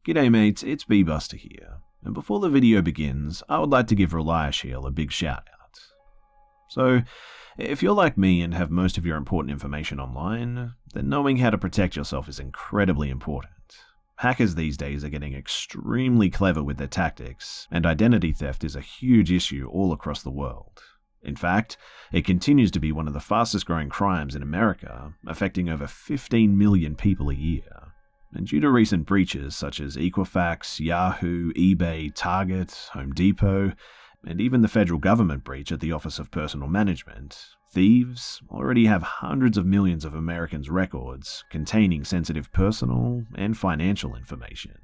G'day mates, it's Busta here, and before the video begins, I would like to give Reliashield a big shout out. So, if you're like me and have most of your important information online, then knowing how to protect yourself is incredibly important. Hackers these days are getting extremely clever with their tactics, and identity theft is a huge issue all across the world. In fact, it continues to be one of the fastest growing crimes in America, affecting over 15 million people a year. And due to recent breaches such as Equifax, Yahoo, eBay, Target, Home Depot, and even the federal government breach at the Office of Personnel Management, thieves already have hundreds of millions of Americans' records containing sensitive personal and financial information.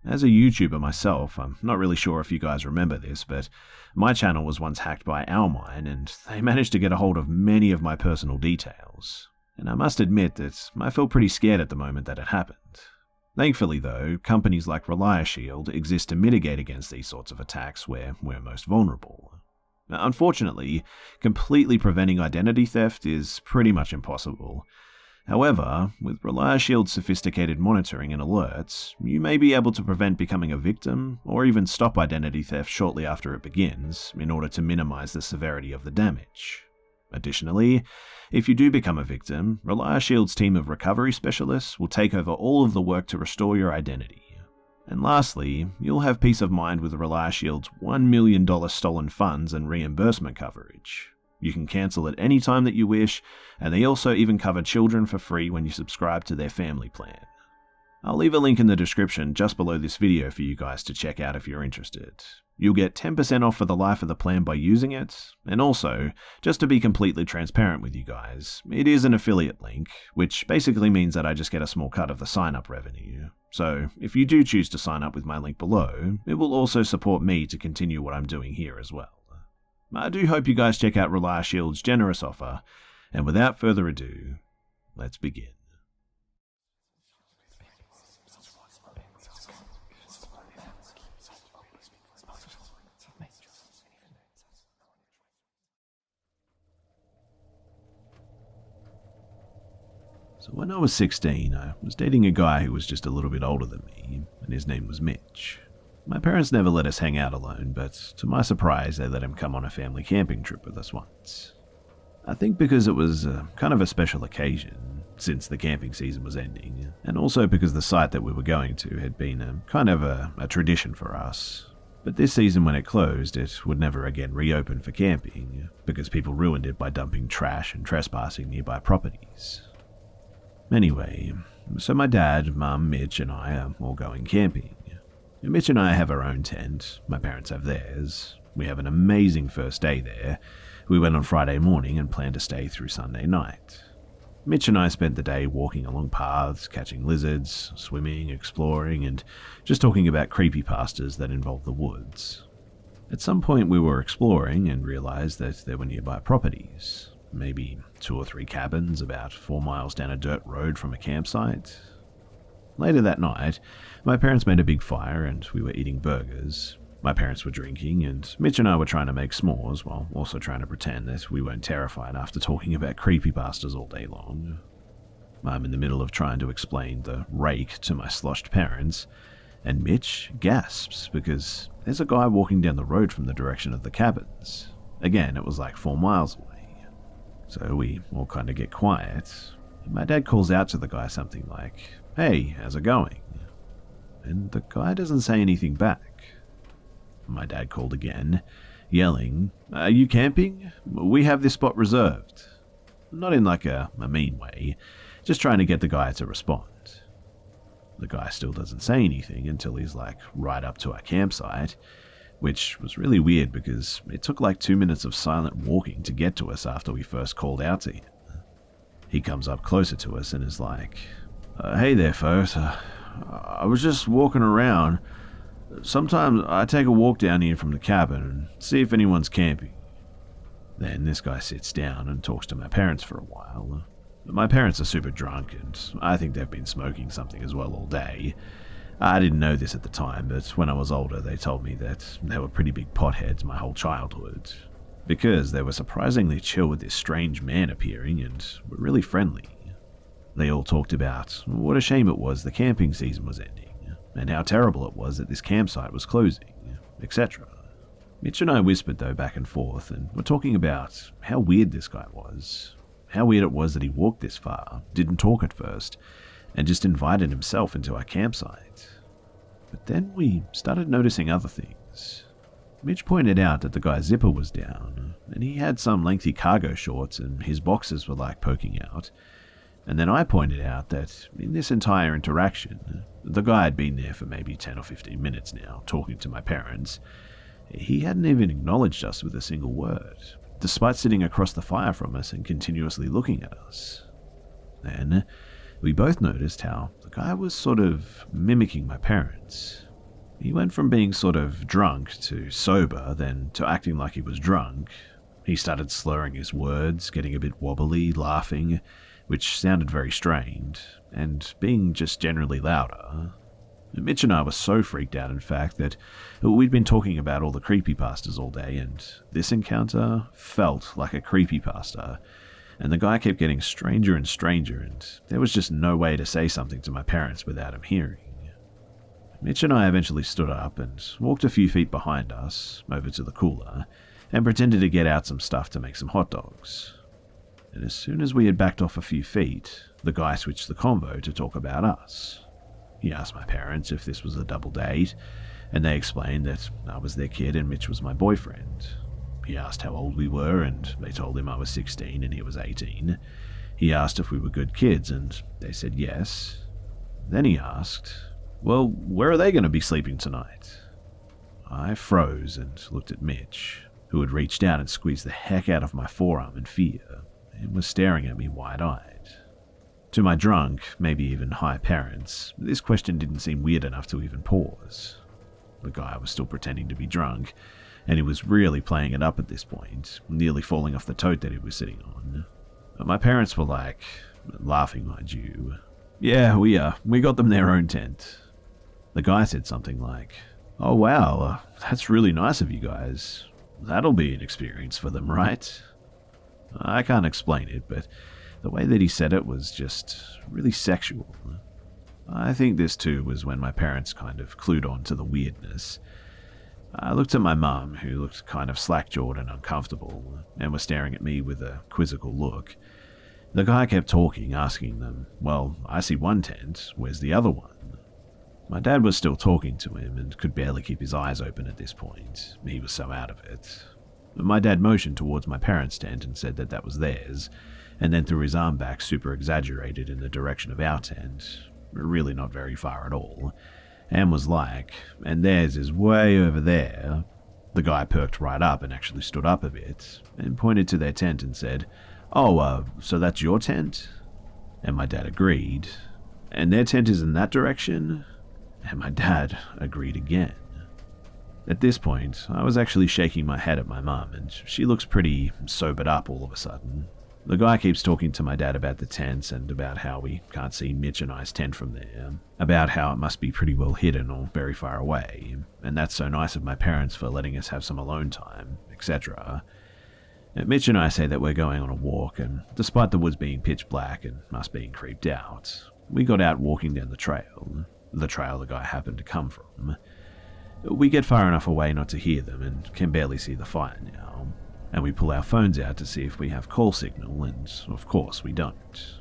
As a YouTuber myself, I'm not really sure if you guys remember this, but my channel was once hacked by Owlmine, and they managed to get a hold of many of my personal details. And I must admit that I felt pretty scared at the moment that it happened. Thankfully though, companies like Reliashield exist to mitigate against these sorts of attacks where we're most vulnerable. Unfortunately, completely preventing identity theft is pretty much impossible. However, with Reliashield's sophisticated monitoring and alerts, you may be able to prevent becoming a victim or even stop identity theft shortly after it begins in order to minimize the severity of the damage. Additionally, if you do become a victim, Reliashield's team of recovery specialists will take over all of the work to restore your identity. And lastly, you'll have peace of mind with Reliashield's $1 million stolen funds and reimbursement coverage. You can cancel at any time that you wish, and they also even cover children for free when you subscribe to their family plan. I'll leave a link in the description just below this video for you guys to check out if you're interested. You'll get 10% off for the life of the plan by using it, and also, just to be completely transparent with you guys, it is an affiliate link, which basically means that I just get a small cut of the sign-up revenue. So, if you do choose to sign up with my link below, it will also support me to continue what I'm doing here as well. I do hope you guys check out Reliashield's generous offer, and without further ado, let's begin. So when I was 16, I was dating a guy who was just a little bit older than me, and his name was Mitch. My parents never let us hang out alone, but to my surprise, they let him come on a family camping trip with us once. I think because it was kind of a special occasion, since the camping season was ending, and also because the site that we were going to had been a tradition for us. But this season when it closed, it would never again reopen for camping, because people ruined it by dumping trash and trespassing nearby properties. Anyway, so my dad, Mum, Mitch, and I are all going camping. Mitch and I have our own tent, my parents have theirs. We have an amazing first day there. We went on Friday morning and planned to stay through Sunday night. Mitch and I spent the day walking along paths, catching lizards, swimming, exploring, and just talking about creepypastas that involve the woods. At some point we were exploring and realized that there were nearby properties. Maybe 2 or 3 cabins about 4 miles down a dirt road from a campsite. Later that night, my parents made a big fire and we were eating burgers. My parents were drinking and Mitch and I were trying to make s'mores while also trying to pretend that we weren't terrified after talking about creepypastas all day long. I'm in the middle of trying to explain the rake to my sloshed parents, and Mitch gasps because there's a guy walking down the road from the direction of the cabins. Again, it was like 4 miles away. So we all kind of get quiet. My dad calls out to the guy something like, "Hey, how's it going?" And the guy doesn't say anything back. My dad called again, yelling, "Are you camping? We have this spot reserved." Not in like a mean way, just trying to get the guy to respond. The guy still doesn't say anything until he's like right up to our campsite, which was really weird because it took like 2 minutes of silent walking to get to us after we first called out to him. He comes up closer to us and is like, "Hey there folks, I was just walking around. Sometimes I take a walk down here from the cabin and see if anyone's camping." Then this guy sits down and talks to my parents for a while. My parents are super drunk and I think they've been smoking something as well all day. I didn't know this at the time, but when I was older they told me that they were pretty big potheads my whole childhood, because they were surprisingly chill with this strange man appearing and were really friendly. They all talked about what a shame it was the camping season was ending, and how terrible it was that this campsite was closing, etc. Mitch and I whispered though back and forth, and were talking about how weird this guy was. How weird it was that he walked this far, didn't talk at first, and just invited himself into our campsite. But then we started noticing other things. Mitch pointed out that the guy's zipper was down, and he had some lengthy cargo shorts and his boxers were poking out. And then I pointed out that in this entire interaction, the guy had been there for maybe 10 or 15 minutes now, talking to my parents. He hadn't even acknowledged us with a single word, despite sitting across the fire from us and continuously looking at us. Then we both noticed how the guy was sort of mimicking my parents. He went from being sort of drunk to sober, then to acting like he was drunk. He started slurring his words, getting a bit wobbly, laughing, which sounded very strained, and being just generally louder. Mitch and I were so freaked out, in fact, that we'd been talking about all the creepypastas all day, and this encounter felt like a creepypasta, and the guy kept getting stranger and stranger, and there was just no way to say something to my parents without him hearing. Mitch and I eventually stood up and walked a few feet behind us, over to the cooler, and pretended to get out some stuff to make some hot dogs. And as soon as we had backed off a few feet, the guy switched the convo to talk about us. He asked my parents if this was a double date, and they explained that I was their kid and Mitch was my boyfriend. He asked how old we were, and they told him I was 16 and he was 18. He asked if we were good kids, and they said yes. Then he asked, well, where are they going to be sleeping tonight? I froze and looked at Mitch, who had reached out and squeezed the heck out of my forearm in fear, and was staring at me wide-eyed. To my drunk, maybe even high parents, this question didn't seem weird enough to even pause. The guy was still pretending to be drunk, and he was really playing it up at this point, nearly falling off the tote that he was sitting on. But my parents were laughing, mind you. Yeah, we got them their own tent. The guy said something like, oh wow, that's really nice of you guys. That'll be an experience for them, right? I can't explain it, but the way that he said it was just really sexual. I think this too was when my parents kind of clued on to the weirdness. I looked at my mum, who looked kind of slack-jawed and uncomfortable, and was staring at me with a quizzical look. The guy kept talking, asking them, well, I see one tent, where's the other one? My dad was still talking to him and could barely keep his eyes open at this point. He was so out of it. My dad motioned towards my parents' tent and said that was theirs, and then threw his arm back super exaggerated in the direction of our tent, really not very far at all, and was like, and theirs is way over there. The guy perked right up and actually stood up a bit, and pointed to their tent and said, oh, so that's your tent? And my dad agreed. And their tent is in that direction? And my dad agreed again. At this point, I was actually shaking my head at my mum, and she looks pretty sobered up all of a sudden. The guy keeps talking to my dad about the tents and about how we can't see Mitch and I's tent from there, about how it must be pretty well hidden or very far away, and that's so nice of my parents for letting us have some alone time, etc. Mitch and I say that we're going on a walk, and despite the woods being pitch black and us being creeped out, we got out walking down the trail the guy happened to come from. We get far enough away not to hear them and can barely see the fire now, and we pull our phones out to see if we have call signal, and of course we don't.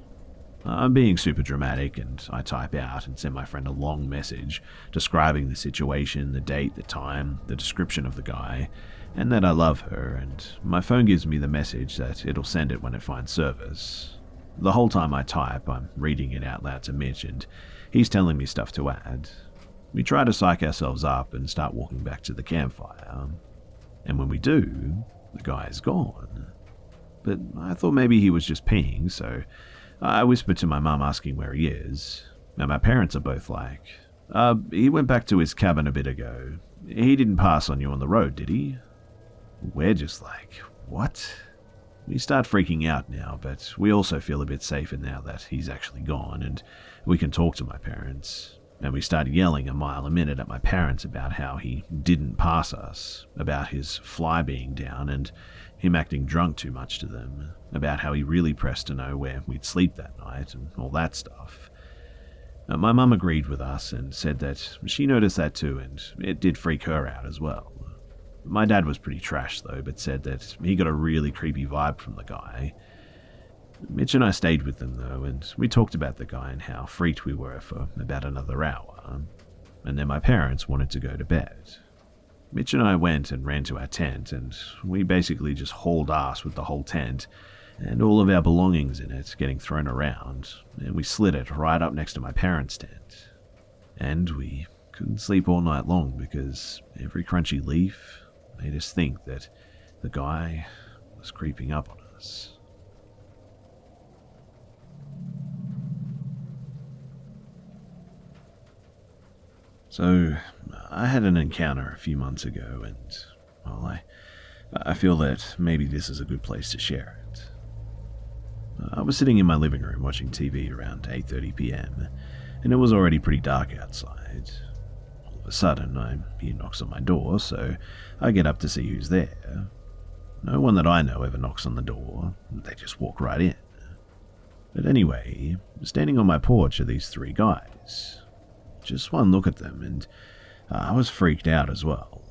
I'm being super dramatic, and I type out and send my friend a long message describing the situation, the date, the time, the description of the guy, and that I love her, and my phone gives me the message that it'll send it when it finds service. The whole time I type, I'm reading it out loud to Mitch, and he's telling me stuff to add. We try to psych ourselves up and start walking back to the campfire, and when we do, the guy is gone. But I thought maybe he was just peeing, so I whispered to my mum asking where he is, and my parents are both like, he went back to his cabin a bit ago. He didn't pass on you on the road, did he? We're just like, what? We start freaking out now, but we also feel a bit safer now that he's actually gone, and we can talk to my parents. And we start yelling a mile a minute at my parents about how he didn't pass us, about his fly being down and him acting drunk too much to them, about how he really pressed to know where we'd sleep that night and all that stuff. My mum agreed with us and said that she noticed that too, and it did freak her out as well. My dad was pretty trash though, but said that he got a really creepy vibe from the guy. Mitch and I stayed with them though, and we talked about the guy and how freaked we were for about another hour, and then my parents wanted to go to bed. Mitch and I went and ran to our tent, and we basically just hauled ass with the whole tent and all of our belongings in it getting thrown around, and we slid it right up next to my parents' tent. And we couldn't sleep all night long because every crunchy leaf made us think that the guy was creeping up on us. So, I had an encounter a few months ago, and, well, I feel that maybe this is a good place to share it. I was sitting in my living room watching TV around 8:30 p.m, and it was already pretty dark outside. All of a sudden, I hear knocks on my door, so I get up to see who's there. No one that I know ever knocks on the door, they just walk right in. But anyway, standing on my porch are these three guys. Just one look at them, and I was freaked out as well.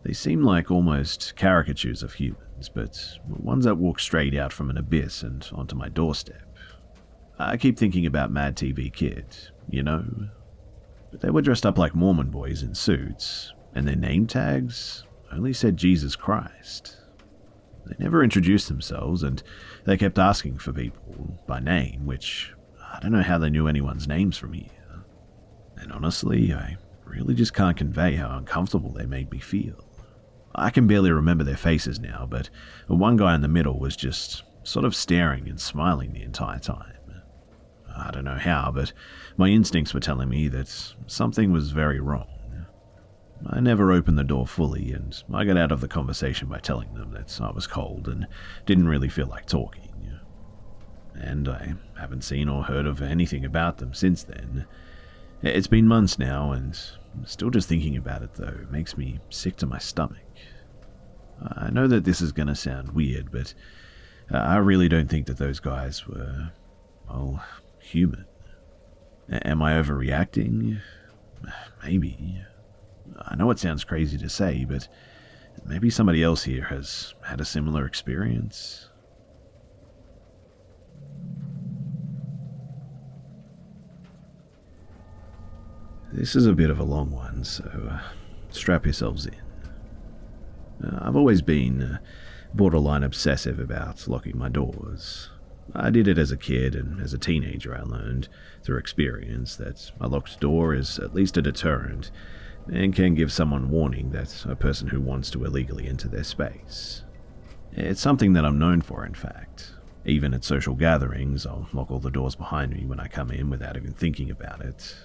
They seem like almost caricatures of humans, but ones that walk straight out from an abyss and onto my doorstep. I keep thinking about Mad TV Kid, you know? But they were dressed up like Mormon boys in suits, and their name tags only said Jesus Christ. They never introduced themselves, and they kept asking for people by name, which I don't know how they knew anyone's names from here. And honestly, I really just can't convey how uncomfortable they made me feel. I can barely remember their faces now, but one guy in the middle was just sort of staring and smiling the entire time. I don't know how, but my instincts were telling me that something was very wrong. I never opened the door fully, and I got out of the conversation by telling them that I was cold and didn't really feel like talking. And I haven't seen or heard of anything about them since then. It's been months now, and still just thinking about it though makes me sick to my stomach. I know that this is going to sound weird, but I really don't think that those guys were, well, human. Am I overreacting? Maybe. I know it sounds crazy to say, but maybe somebody else here has had a similar experience. This is a bit of a long one, so strap yourselves in. I've always been borderline obsessive about locking my doors. I did it as a kid, and as a teenager I learned through experience that a locked door is at least a deterrent and can give someone warning that a person who wants to illegally enter their space. It's something that I'm known for, in fact. Even at social gatherings, I'll lock all the doors behind me when I come in without even thinking about it.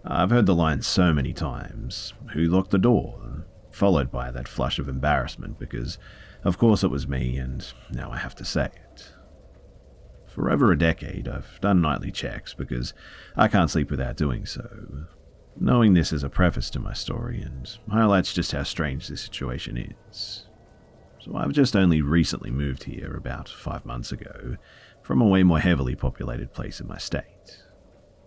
I've heard the line so many times, "Who locked the door?" followed by that flush of embarrassment because, of course, it was me, and now I have to say it. For over a decade, I've done nightly checks because I can't sleep without doing so. Knowing this is a preface to my story and highlights just how strange this situation is. So I've just only recently moved here about 5 months ago from a way more heavily populated place in my state.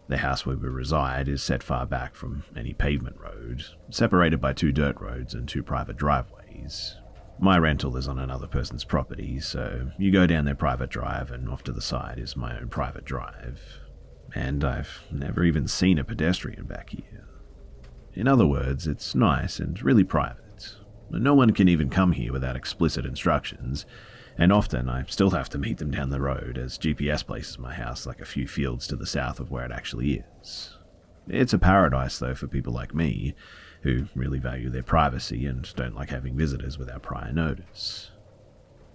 The house where we reside is set far back from any pavement road, separated by 2 dirt roads and 2 private driveways. My rental is on another person's property, so you go down their private drive and off to the side is my own private drive. And I've never even seen a pedestrian back here. In other words, it's nice and really private. No one can even come here without explicit instructions, and often I still have to meet them down the road as GPS places my house like a few fields to the south of where it actually is. It's a paradise though for people like me, who really value their privacy and don't like having visitors without prior notice.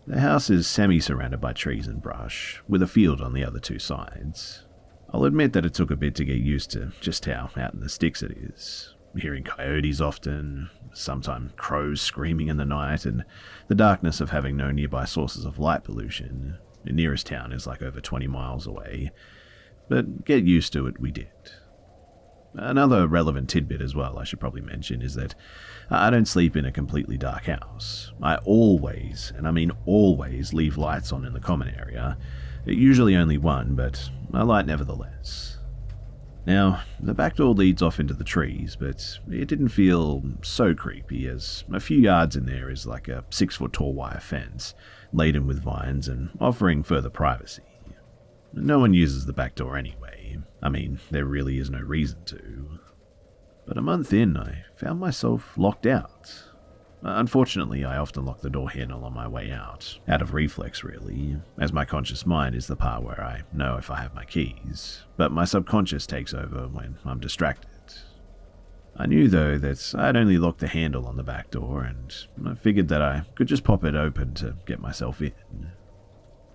The house is semi-surrounded by trees and brush, with a field on the other 2 sides. I'll admit that it took a bit to get used to just how out in the sticks it is. Hearing coyotes often, sometimes crows screaming in the night, and the darkness of having no nearby sources of light pollution. The nearest town is like over 20 miles away, but get used to it we did. Another relevant tidbit as well I should probably mention is that I don't sleep in a completely dark house. I always, and I mean always, leave lights on in the common area, usually only one, but a light nevertheless. Now, the back door leads off into the trees, but it didn't feel so creepy, as a few yards in there is like a 6-foot tall wire fence, laden with vines and offering further privacy. No one uses the back door anyway. I mean, there really is no reason to. But a month in, I found myself locked out. Unfortunately, I often lock the door handle on my way out of reflex really, as my conscious mind is the part where I know if I have my keys, but my subconscious takes over when I'm distracted. I knew though that I'd only locked the handle on the back door, and I figured that I could just pop it open to get myself in.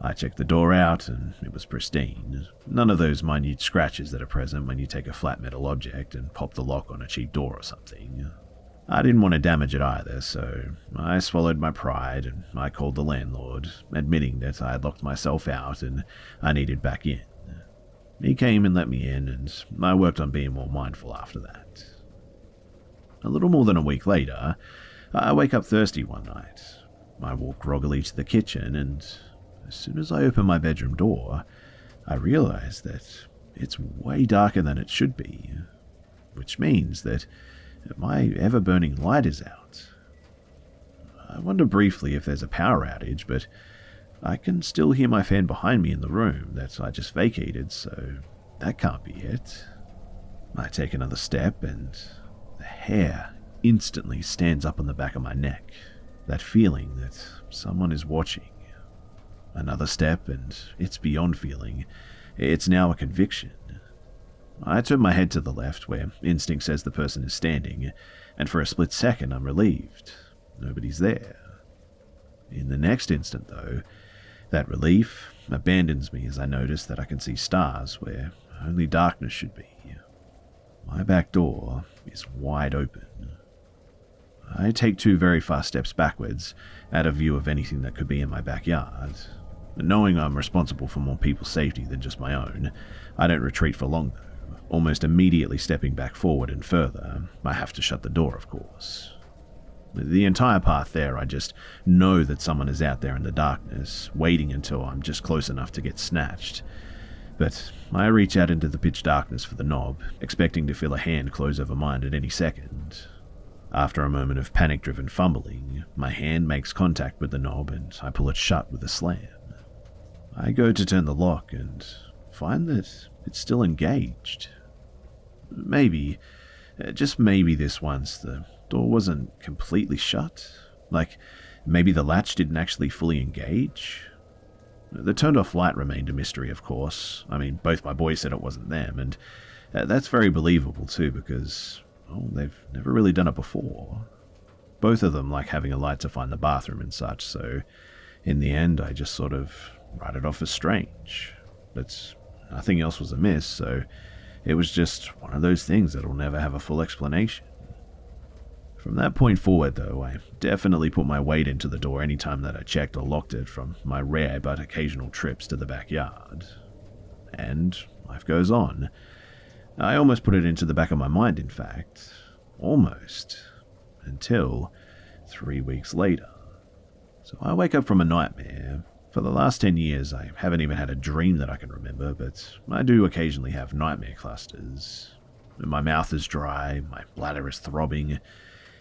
I checked the door out and it was pristine. None of those minute scratches that are present when you take a flat metal object and pop the lock on a cheap door or something. I didn't want to damage it either, so I swallowed my pride and I called the landlord, admitting that I had locked myself out and I needed back in. He came and let me in, and I worked on being more mindful after that. A little more than a week later, I wake up thirsty one night. I walk groggily to the kitchen, and as soon as I open my bedroom door, I realize that it's way darker than it should be, which means that my ever-burning light is out. I wonder briefly if there's a power outage, but I can still hear my fan behind me in the room that I just vacated, so that can't be it. I take another step, and the hair instantly stands up on the back of my neck, that feeling that someone is watching. Another step, and it's beyond feeling. It's now a conviction. I turn my head to the left, where instinct says the person is standing, and for a split second I'm relieved. Nobody's there. In the next instant, though, that relief abandons me as I notice that I can see stars where only darkness should be. My back door is wide open. I take 2 very fast steps backwards, out of view of anything that could be in my backyard. Knowing I'm responsible for more people's safety than just my own, I don't retreat for long though. Almost immediately stepping back forward and further, I have to shut the door, of course. The entire path there, I just know that someone is out there in the darkness, waiting until I'm just close enough to get snatched. But I reach out into the pitch darkness for the knob, expecting to feel a hand close over mine at any second. After a moment of panic-driven fumbling, my hand makes contact with the knob and I pull it shut with a slam. I go to turn the lock and find that it's still engaged. Maybe, just maybe this once, the door wasn't completely shut. Like, maybe the latch didn't actually fully engage. The turned-off light remained a mystery, of course. I mean, both my boys said it wasn't them, and that's very believable too, because, they've never really done it before. Both of them like having a light to find the bathroom and such, so in the end I just sort of write it off as strange. But nothing else was amiss, so it was just one of those things that'll never have a full explanation. From that point forward, though, I definitely put my weight into the door any time that I checked or locked it from my rare but occasional trips to the backyard. And life goes on. I almost put it into the back of my mind, in fact. Almost. Until 3 weeks later. So I wake up from a nightmare. For the last 10 years, I haven't even had a dream that I can remember, but I do occasionally have nightmare clusters. My mouth is dry, my bladder is throbbing.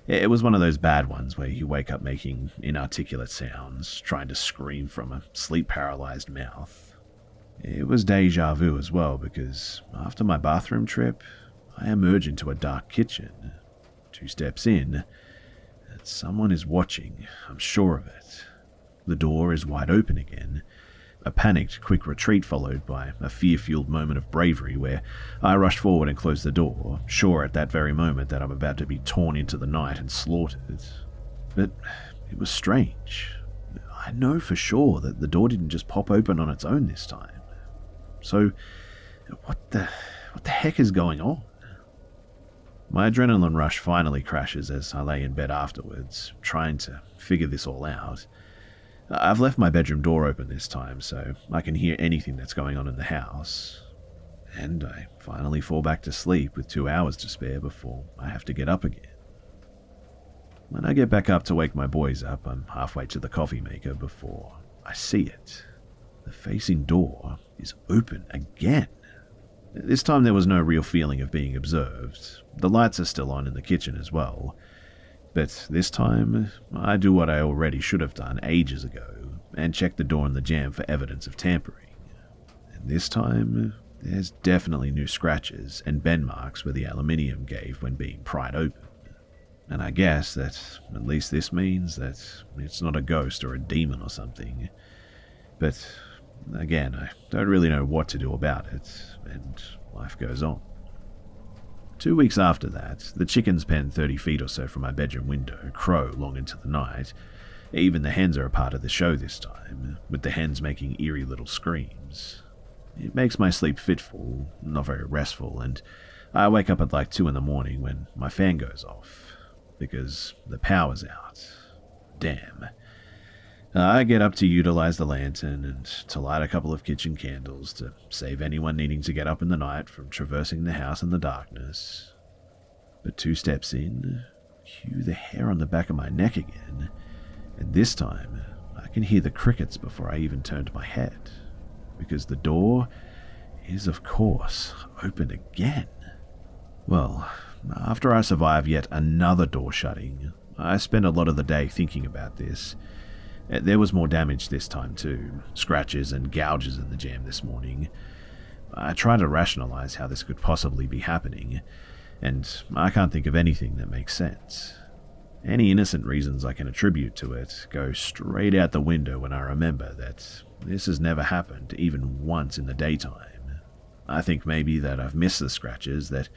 It was one of those bad ones where you wake up making inarticulate sounds, trying to scream from a sleep-paralyzed mouth. It was deja vu as well, because after my bathroom trip, I emerge into a dark kitchen. 2 steps in, and someone is watching, I'm sure of it. The door is wide open again. A panicked, quick retreat followed by a fear-fueled moment of bravery where I rush forward and close the door, sure at that very moment that I'm about to be torn into the night and slaughtered. But it was strange. I know for sure that the door didn't just pop open on its own this time. So, what the heck is going on? My adrenaline rush finally crashes as I lay in bed afterwards, trying to figure this all out. I've left my bedroom door open this time, so I can hear anything that's going on in the house. And I finally fall back to sleep with 2 hours to spare before I have to get up again. When I get back up to wake my boys up, I'm halfway to the coffee maker before I see it. The facing door is open again. This time there was no real feeling of being observed. The lights are still on in the kitchen as well. But this time, I do what I already should have done ages ago and check the door and the jamb for evidence of tampering. And this time, there's definitely new scratches and bend marks where the aluminium gave when being pried open. And I guess that at least this means that it's not a ghost or a demon or something. But again, I don't really know what to do about it, and life goes on. 2 weeks after that, the chickens pen 30 feet or so from my bedroom window crow long into the night. Even the hens are a part of the show this time, with the hens making eerie little screams. It makes my sleep fitful, not very restful, and I wake up at like 2 in the morning when my fan goes off, because the power's out. Damn. I get up to utilize the lantern and to light a couple of kitchen candles to save anyone needing to get up in the night from traversing the house in the darkness. But 2 steps in, cue the hair on the back of my neck again, and this time I can hear the crickets before I even turned my head, because the door is, of course, open again. Well, after I survive yet another door shutting, I spend a lot of the day thinking about this. There was more damage this time too, scratches and gouges in the jamb this morning. I try to rationalize how this could possibly be happening, and I can't think of anything that makes sense. Any innocent reasons I can attribute to it go straight out the window when I remember that this has never happened even once in the daytime. I think maybe that I've missed the scratches, that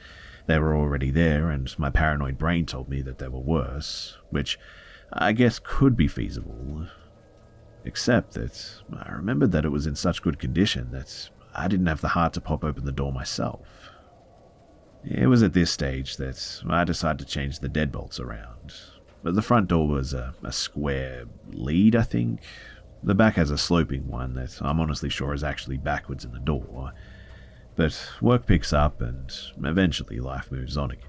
they were already there and my paranoid brain told me that they were worse, which I guess could be feasible. Except that I remembered that it was in such good condition that I didn't have the heart to pop open the door myself. It was at this stage that I decided to change the deadbolts around. But the front door was a square lead, I think. The back has a sloping one that I'm honestly sure is actually backwards in the door. But work picks up and eventually life moves on again.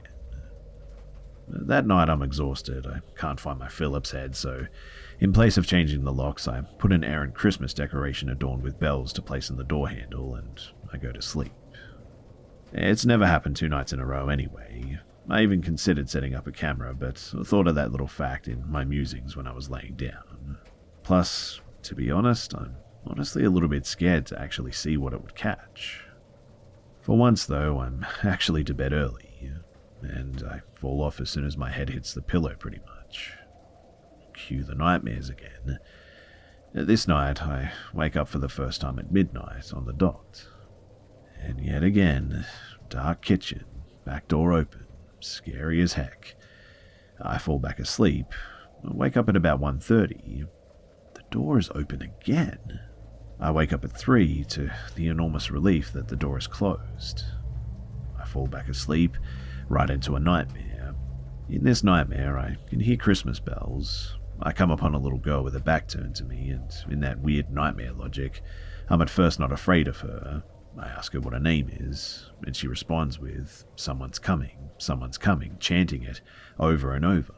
That night I'm exhausted. I can't find my Phillips head, so in place of changing the locks, I put an errant Christmas decoration adorned with bells to place in the door handle, and I go to sleep. It's never happened 2 nights in a row anyway. I even considered setting up a camera, but thought of that little fact in my musings when I was laying down. Plus, to be honest, I'm honestly a little bit scared to actually see what it would catch. For once, though, I'm actually to bed early, and I fall off as soon as my head hits the pillow pretty much. Cue the nightmares again. This night, I wake up for the first time at midnight on the dot. And yet again, dark kitchen, back door open, scary as heck. I fall back asleep, wake up at about 1:30. The door is open again. I wake up at 3 to the enormous relief that the door is closed. I fall back asleep, right into a nightmare. In this nightmare, I can hear Christmas bells. I come upon a little girl with her back turned to me, and in that weird nightmare logic, I'm at first not afraid of her. I ask her what her name is, and she responds with, someone's coming, chanting it over and over.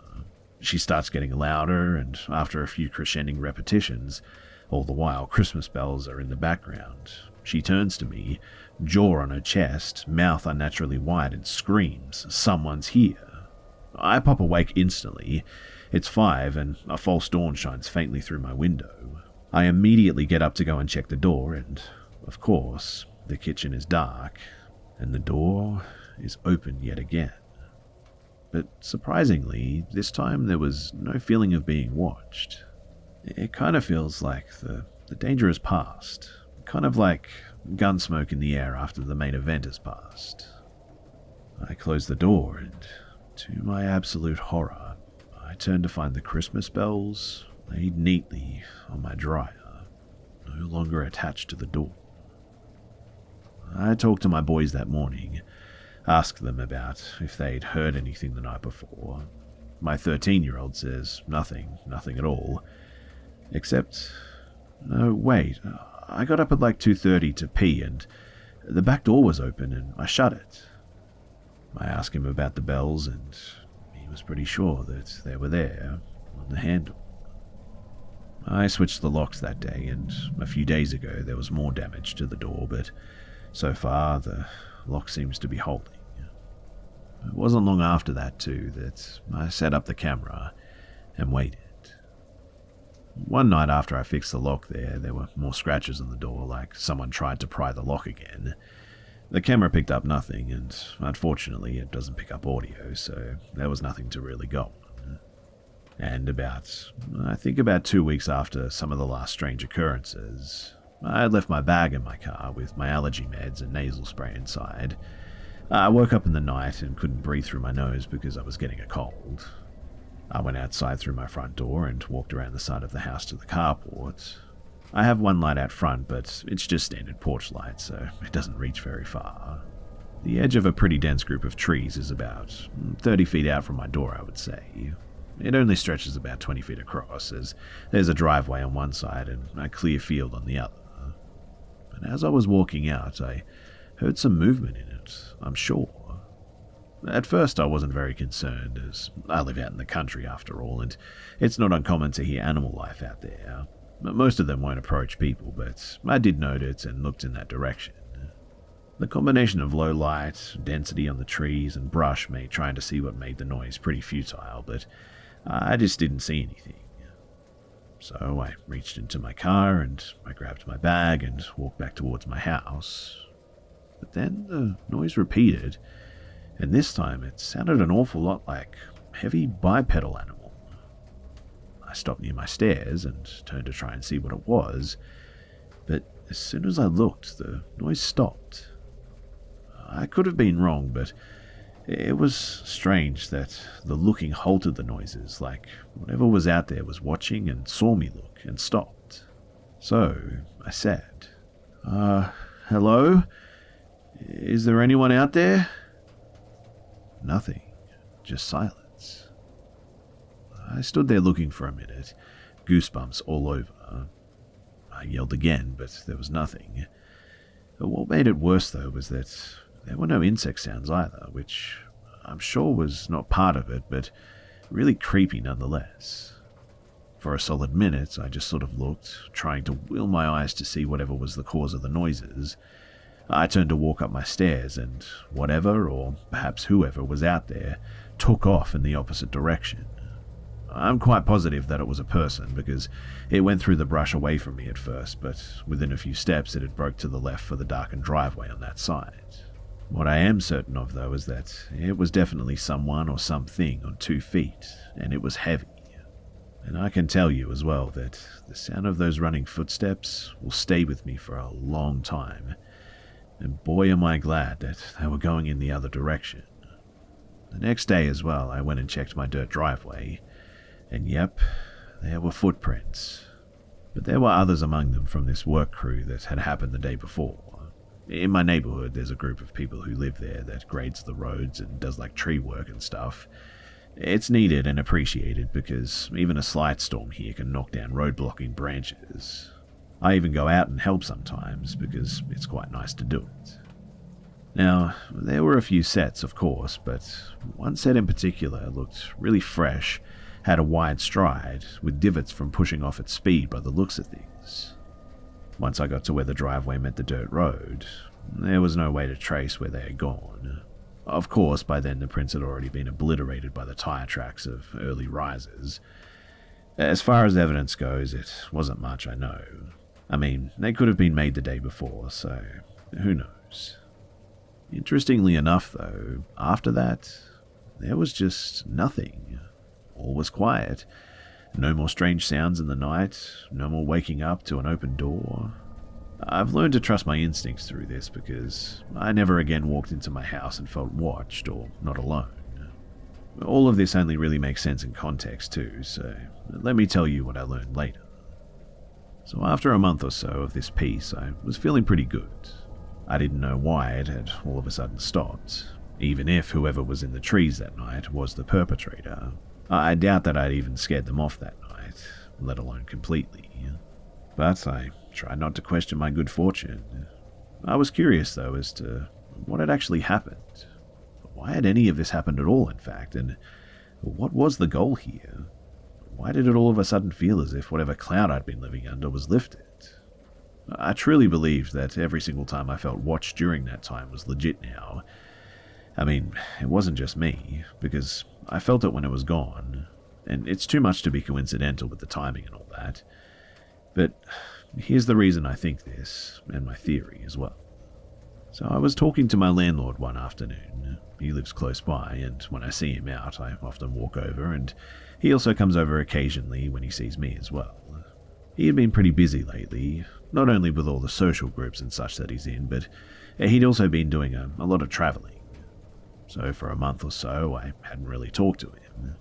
She starts getting louder, and after a few crescending repetitions, all the while Christmas bells are in the background, she turns to me, jaw on her chest, mouth unnaturally wide, and screams, someone's here. I pop awake instantly. It's 5, and a false dawn shines faintly through my window. I immediately get up to go and check the door, and, of course, the kitchen is dark, and the door is open yet again. But surprisingly, this time there was no feeling of being watched. It kind of feels like the danger has passed, kind of like gun smoke in the air after the main event has passed. I close the door, and to my absolute horror, I turn to find the Christmas bells laid neatly on my dryer, no longer attached to the door. I talked to my boys that morning, asked them about if they'd heard anything the night before. My 13-year-old says nothing at all, except, no, wait, I got up at like 2:30 to pee and the back door was open and I shut it. I asked him about the bells and he was pretty sure that they were there on the handle. I switched the locks that day, and a few days ago there was more damage to the door, but so far the lock seems to be holding. It wasn't long after that, too, that I set up the camera and waited. One night after I fixed the lock there were more scratches on the door, like someone tried to pry the lock again. The camera picked up nothing, and unfortunately it doesn't pick up audio, so there was nothing to really go on. And I think about 2 weeks after some of the last strange occurrences, I had left my bag in my car with my allergy meds and nasal spray inside. I woke up in the night and couldn't breathe through my nose because I was getting a cold. I went outside through my front door and walked around the side of the house to the carport. I have one light out front, but it's just standard porch light, so it doesn't reach very far. The edge of a pretty dense group of trees is about 30 feet out from my door, I would say. It only stretches about 20 feet across, as there's a driveway on one side and a clear field on the other. But as I was walking out, I heard some movement in it, I'm sure. At first I wasn't very concerned, as I live out in the country after all, and it's not uncommon to hear animal life out there. Most of them won't approach people, but I did note it and looked in that direction. The combination of low light, density on the trees, and brush made trying to see what made the noise pretty futile, but I just didn't see anything. So I reached into my car and I grabbed my bag and walked back towards my house. But then the noise repeated, and this time it sounded an awful lot like a heavy bipedal animal. I stopped near my stairs and turned to try and see what it was, but as soon as I looked, the noise stopped. I could have been wrong, but it was strange that the looking halted the noises, like whatever was out there was watching and saw me look and stopped. So I said, hello? Is there anyone out there? Nothing, just silence. I stood there looking for a minute, goosebumps all over. I yelled again, but there was nothing. What made it worse, though, was that there were no insect sounds either, which I'm sure was not part of it, but really creepy nonetheless. For a solid minute, I just sort of looked, trying to will my eyes to see whatever was the cause of the noises. I turned to walk up my stairs, and whatever, or perhaps whoever was out there, took off in the opposite direction. I'm quite positive that it was a person, because it went through the brush away from me at first, but within a few steps it had broke to the left for the darkened driveway on that side. What I am certain of, though, is that it was definitely someone or something on 2 feet, and it was heavy. And I can tell you as well that the sound of those running footsteps will stay with me for a long time. And boy am I glad that they were going in the other direction. The next day as well, I went and checked my dirt driveway, and yep, there were footprints. But there were others among them from this work crew that had happened the day before. In my neighborhood, there's a group of people who live there that grades the roads and does like tree work and stuff. It's needed and appreciated because even a slight storm here can knock down road-blocking branches. I even go out and help sometimes because it's quite nice to do it. Now, there were a few sets, of course, but one set in particular looked really fresh, had a wide stride, with divots from pushing off at speed by the looks of things. Once I got to where the driveway met the dirt road, there was no way to trace where they had gone. Of course, by then the prints had already been obliterated by the tire tracks of early risers. As far as evidence goes, it wasn't much, I know. I mean, they could have been made the day before, so who knows. Interestingly enough, though, after that, there was just nothing. All was quiet. No more strange sounds in the night, no more waking up to an open door. I've learned to trust my instincts through this because I never again walked into my house and felt watched or not alone. All of this only really makes sense in context too, so let me tell you what I learned later. So after a month or so of this piece, I was feeling pretty good. I didn't know why it had all of a sudden stopped, even if whoever was in the trees that night was the perpetrator. I doubt that I'd even scared them off that night, let alone completely. But I tried not to question my good fortune. I was curious, though, as to what had actually happened. Why had any of this happened at all, in fact, and what was the goal here? Why did it all of a sudden feel as if whatever cloud I'd been living under was lifted? I truly believed that every single time I felt watched during that time was legit now. I mean, it wasn't just me, because I felt it when it was gone, and it's too much to be coincidental with the timing and all that. But here's the reason I think this, and my theory as well. So I was talking to my landlord one afternoon. He lives close by, and when I see him out, I often walk over, and he also comes over occasionally when he sees me as well. He had been pretty busy lately, not only with all the social groups and such that he's in, but he'd also been doing a lot of travelling. So for a month or so, I hadn't really talked to him.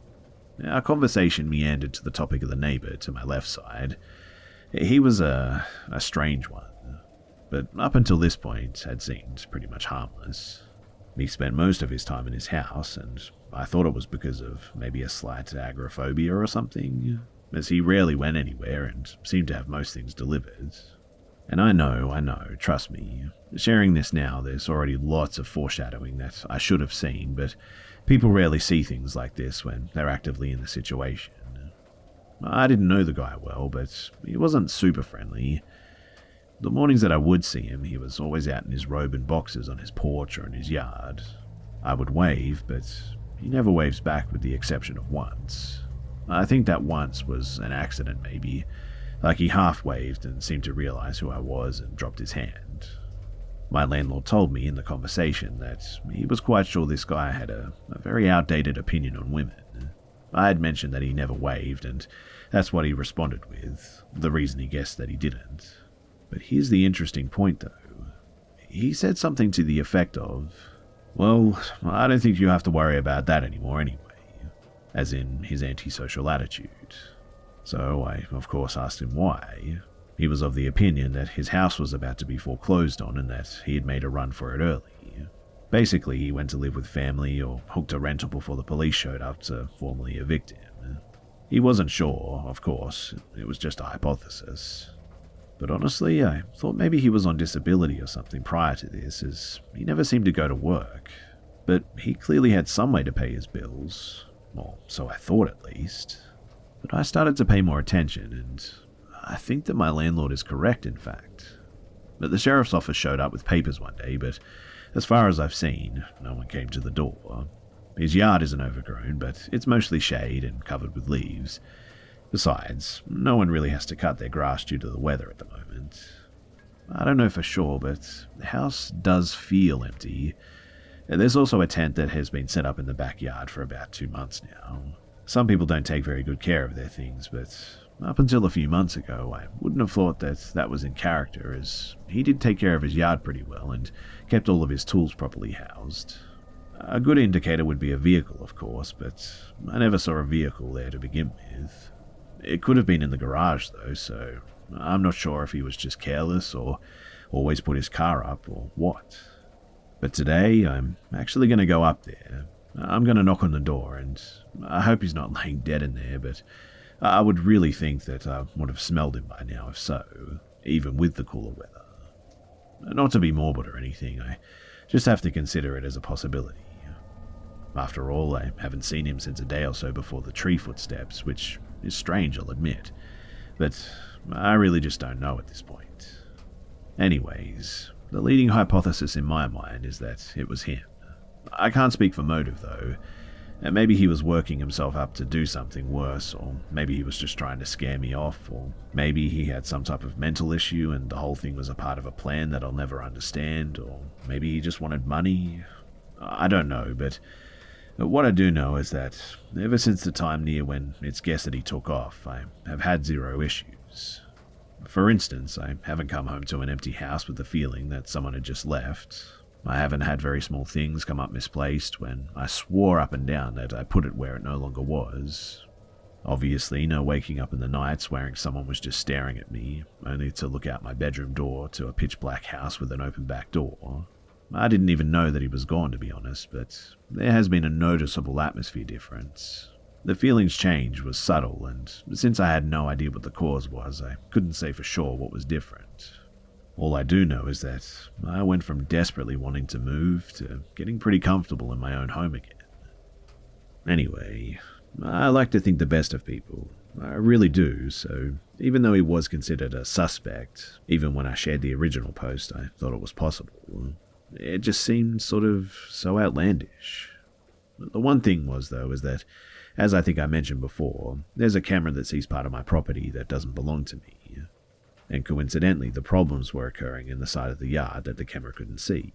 Our conversation meandered to the topic of the neighbour to my left side. He was a strange one, but up until this point had seemed pretty much harmless. He spent most of his time in his house, and I thought it was because of maybe a slight agoraphobia or something, as he rarely went anywhere and seemed to have most things delivered. And I know, trust me. Sharing this now, there's already lots of foreshadowing that I should have seen, but people rarely see things like this when they're actively in the situation. I didn't know the guy well, but he wasn't super friendly. The mornings that I would see him, he was always out in his robe and boxers on his porch or in his yard. I would wave, but he never waves back with the exception of once. I think that once was an accident maybe, like he half-waved and seemed to realize who I was and dropped his hand. My landlord told me in the conversation that he was quite sure this guy had a very outdated opinion on women. I had mentioned that he never waved, and that's what he responded with, the reason he guessed that he didn't. But here's the interesting point, though. He said something to the effect of, "Well, I don't think you have to worry about that anymore anyway," as in his antisocial attitude. So I, of course, asked him why. He was of the opinion that his house was about to be foreclosed on and that he had made a run for it early. Basically, he went to live with family or hooked a rental before the police showed up to formally evict him. He wasn't sure, of course, it was just a hypothesis. But honestly, I thought maybe he was on disability or something prior to this, as he never seemed to go to work. But he clearly had some way to pay his bills, or so I thought at least. But I started to pay more attention, and I think that my landlord is correct, in fact. But the sheriff's office showed up with papers one day, but as far as I've seen, no one came to the door. His yard isn't overgrown, but it's mostly shade and covered with leaves. Besides, no one really has to cut their grass due to the weather at the moment. I don't know for sure, but the house does feel empty. There's also a tent that has been set up in the backyard for about 2 months now. Some people don't take very good care of their things, but up until a few months ago, I wouldn't have thought that that was in character, as he did take care of his yard pretty well and kept all of his tools properly housed. A good indicator would be a vehicle, of course, but I never saw a vehicle there to begin with. It could have been in the garage, though, so I'm not sure if he was just careless or always put his car up or what. But today, I'm actually going to go up there. I'm going to knock on the door, and I hope he's not laying dead in there, but I would really think that I would have smelled him by now if so, even with the cooler weather. Not to be morbid or anything, I just have to consider it as a possibility. After all, I haven't seen him since a day or so before the tree footsteps, which is strange, I'll admit, but I really just don't know at this point. Anyways, the leading hypothesis in my mind is that it was him. I can't speak for motive, though. Maybe he was working himself up to do something worse, or maybe he was just trying to scare me off, or maybe he had some type of mental issue and the whole thing was a part of a plan that I'll never understand, or maybe he just wanted money. I don't know, but what I do know is that ever since the time near when it's guessed that he took off, I have had zero issues. For instance, I haven't come home to an empty house with the feeling that someone had just left. I haven't had very small things come up misplaced when I swore up and down that I put it where it no longer was. Obviously, no waking up in the night swearing someone was just staring at me, only to look out my bedroom door to a pitch-black house with an open back door. I didn't even know that he was gone, to be honest, but there has been a noticeable atmosphere difference. The feelings change was subtle, and since I had no idea what the cause was, I couldn't say for sure what was different. All I do know is that I went from desperately wanting to move to getting pretty comfortable in my own home again. Anyway, I like to think the best of people, I really do, so even though he was considered a suspect, even when I shared the original post, I thought it was possible. It just seemed sort of so outlandish. The one thing was, though, is that, as I think I mentioned before, there's a camera that sees part of my property that doesn't belong to me. And coincidentally, the problems were occurring in the side of the yard that the camera couldn't see.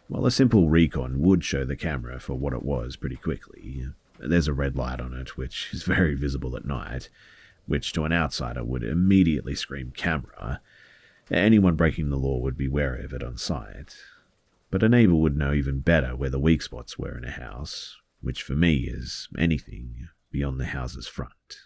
While a simple recon would show the camera for what it was pretty quickly, there's a red light on it, which is very visible at night, which to an outsider would immediately scream camera. Anyone breaking the law would be wary of it on sight. But a neighbour would know even better where the weak spots were in a house, which for me is anything beyond the house's front.